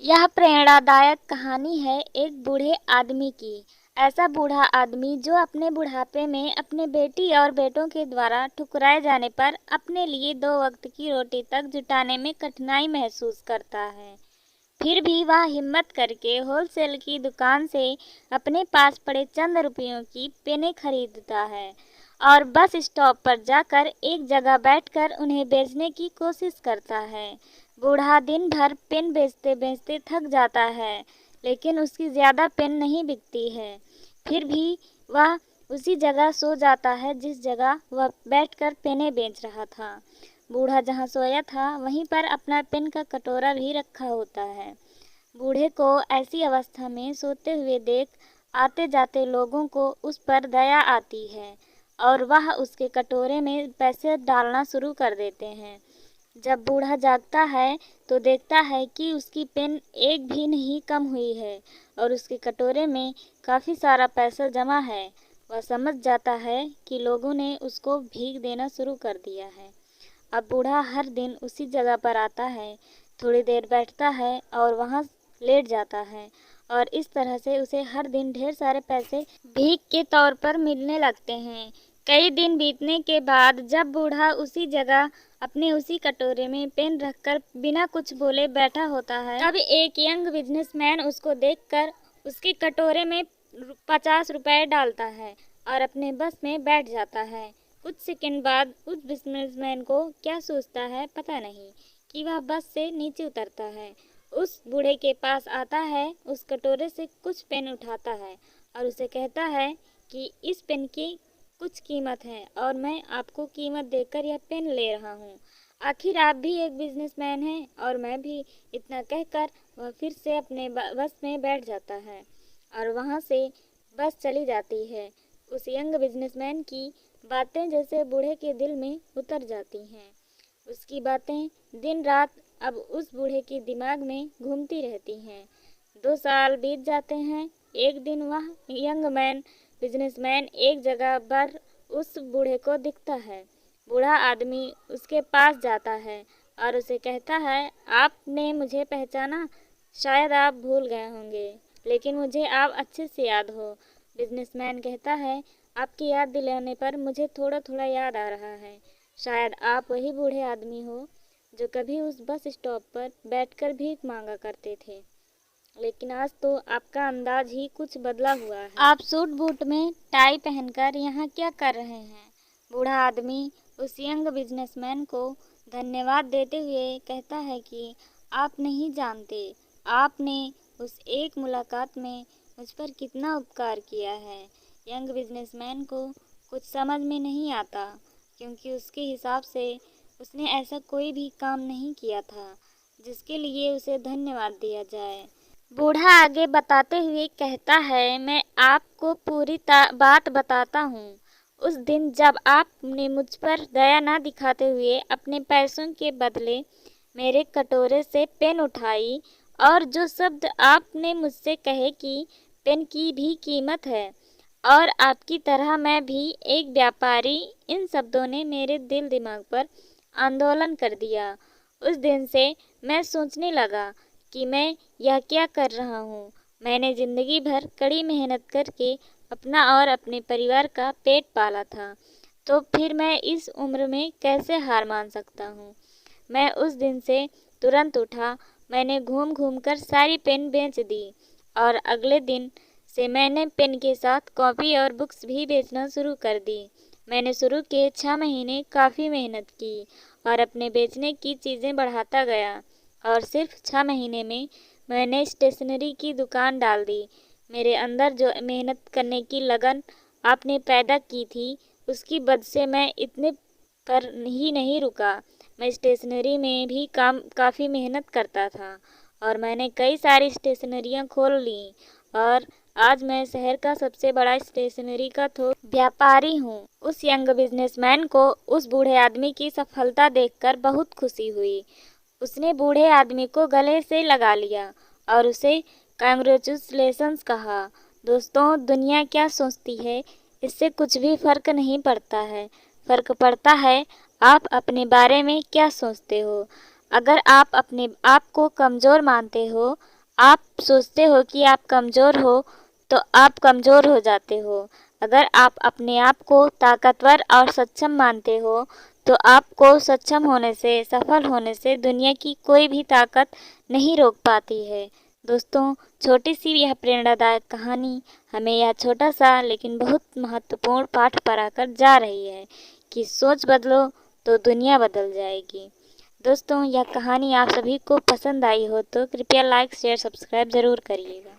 यह प्रेरणादायक कहानी है एक बूढ़े आदमी की। ऐसा बूढ़ा आदमी जो अपने बुढ़ापे में अपने बेटी और बेटों के द्वारा ठुकराए जाने पर अपने लिए 2 वक्त की रोटी तक जुटाने में कठिनाई महसूस करता है। फिर भी वह हिम्मत करके होलसेल की दुकान से अपने पास पड़े चंद रुपयों की पेनें खरीदता है और बस स्टॉप पर जाकर एक जगह बैठकर उन्हें बेचने की कोशिश करता है। बूढ़ा दिन भर पेन बेचते बेचते थक जाता है, लेकिन उसकी ज़्यादा पेन नहीं बिकती है। फिर भी वह उसी जगह सो जाता है जिस जगह वह बैठकर पेनें बेच रहा था। बूढ़ा जहाँ सोया था वहीं पर अपना पेन का कटोरा भी रखा होता है। बूढ़े को ऐसी अवस्था में सोते हुए देख आते जाते लोगों को उस पर दया आती है और वह उसके कटोरे में पैसे डालना शुरू कर देते हैं। जब बूढ़ा जागता है तो देखता है कि उसकी पेन एक भी नहीं कम हुई है और उसके कटोरे में काफ़ी सारा पैसा जमा है। वह समझ जाता है कि लोगों ने उसको भीख देना शुरू कर दिया है। अब बूढ़ा हर दिन उसी जगह पर आता है, थोड़ी देर बैठता है और वहाँ लेट जाता है और इस तरह से उसे हर दिन ढेर सारे पैसे भीख के तौर पर मिलने लगते हैं। कई दिन बीतने के बाद जब बूढ़ा उसी जगह अपने उसी कटोरे में पेन रखकर बिना कुछ बोले बैठा होता है, तब एक यंग बिजनेसमैन उसको देखकर उसके कटोरे में 50 रुपए डालता है और अपने बस में बैठ जाता है। कुछ सेकंड बाद उस बिजनेसमैन को क्या सोचता है पता नहीं कि वह बस से नीचे उतरता है, उस बूढ़े के पास आता है, उस कटोरे से कुछ पेन उठाता है और उसे कहता है कि इस पेन की कुछ कीमत है और मैं आपको कीमत देकर यह पेन ले रहा हूँ। आखिर आप भी एक बिजनेसमैन हैं और मैं भी। इतना कहकर वह फिर से अपने बस में बैठ जाता है और वहाँ से बस चली जाती है। उस यंग बिजनेसमैन की बातें जैसे बूढ़े के दिल में उतर जाती हैं। उसकी बातें दिन रात अब उस बूढ़े के दिमाग में घूमती रहती हैं। 2 साल बीत जाते हैं। एक दिन वह यंग बिजनेसमैन एक जगह पर उस बूढ़े को दिखता है। बूढ़ा आदमी उसके पास जाता है और उसे कहता है, आपने मुझे पहचाना? शायद आप भूल गए होंगे, लेकिन मुझे आप अच्छे से याद हो। बिजनेसमैन कहता है, आपकी याद दिलाने पर मुझे थोड़ा थोड़ा याद आ रहा है। शायद आप वही बूढ़े आदमी हो जो कभी उस बस स्टॉप पर बैठकर भीख मांगा करते थे, लेकिन आज तो आपका अंदाज ही कुछ बदला हुआ है। आप सूट बूट में टाई पहनकर यहाँ क्या कर रहे हैं? बूढ़ा आदमी उस यंग बिजनेसमैन को धन्यवाद देते हुए कहता है कि आप नहीं जानते, आपने उस एक मुलाकात में मुझ पर कितना उपकार किया है। यंग बिजनेसमैन को कुछ समझ में नहीं आता, क्योंकि उसके हिसाब से उसने ऐसा कोई भी काम नहीं किया था जिसके लिए उसे धन्यवाद दिया जाए। बूढ़ा आगे बताते हुए कहता है, मैं आपको पूरी बात बताता हूँ। उस दिन जब आपने मुझ पर दया न दिखाते हुए अपने पैसों के बदले मेरे कटोरे से पेन उठाई और जो शब्द आपने मुझसे कहे कि पेन की भी कीमत है और आपकी तरह मैं भी एक व्यापारी, इन शब्दों ने मेरे दिल दिमाग पर आंदोलन कर दिया। उस दिन से मैं सोचने लगा कि मैं यह क्या कर रहा हूँ। मैंने ज़िंदगी भर कड़ी मेहनत करके अपना और अपने परिवार का पेट पाला था, तो फिर मैं इस उम्र में कैसे हार मान सकता हूँ। मैं उस दिन से तुरंत उठा। मैंने घूम घूम कर सारी पेन बेच दी और अगले दिन से मैंने पेन के साथ कॉपी और बुक्स भी बेचना शुरू कर दी। मैंने शुरू के 6 महीने काफ़ी मेहनत की और अपने बेचने की चीज़ें बढ़ाता गया और सिर्फ 6 महीने में मैंने स्टेशनरी की दुकान डाल दी। मेरे अंदर जो मेहनत करने की लगन आपने पैदा की थी, उसकी वजह से मैं इतने पर ही नहीं रुका। मैं स्टेशनरी में भी काफ़ी मेहनत करता था और मैंने कई सारी स्टेशनरियाँ खोल ली और आज मैं शहर का सबसे बड़ा स्टेशनरी का थोक व्यापारी हूँ। उस यंग बिजनेसमैन को उस बूढ़े आदमी की सफलता देखकर बहुत खुशी हुई। उसने बूढ़े आदमी को गले से लगा लिया और उसे कांग्रेचुलेशंस कहा। दोस्तों, दुनिया क्या सोचती है इससे कुछ भी फ़र्क नहीं पड़ता है। फ़र्क पड़ता है आप अपने बारे में क्या सोचते हो। अगर आप अपने आप को कमज़ोर मानते हो, आप सोचते हो कि आप कमज़ोर हो, तो आप कमज़ोर हो जाते हो। अगर आप अपने आप को ताकतवर और सक्षम मानते हो, तो आपको सक्षम होने से, सफल होने से दुनिया की कोई भी ताकत नहीं रोक पाती है। दोस्तों, छोटी सी यह प्रेरणादायक कहानी हमें यह छोटा सा लेकिन बहुत महत्वपूर्ण पाठ पढ़ाकर जा रही है कि सोच बदलो तो दुनिया बदल जाएगी। दोस्तों, यह कहानी आप सभी को पसंद आई हो तो कृपया लाइक शेयर सब्सक्राइब ज़रूर करिएगा।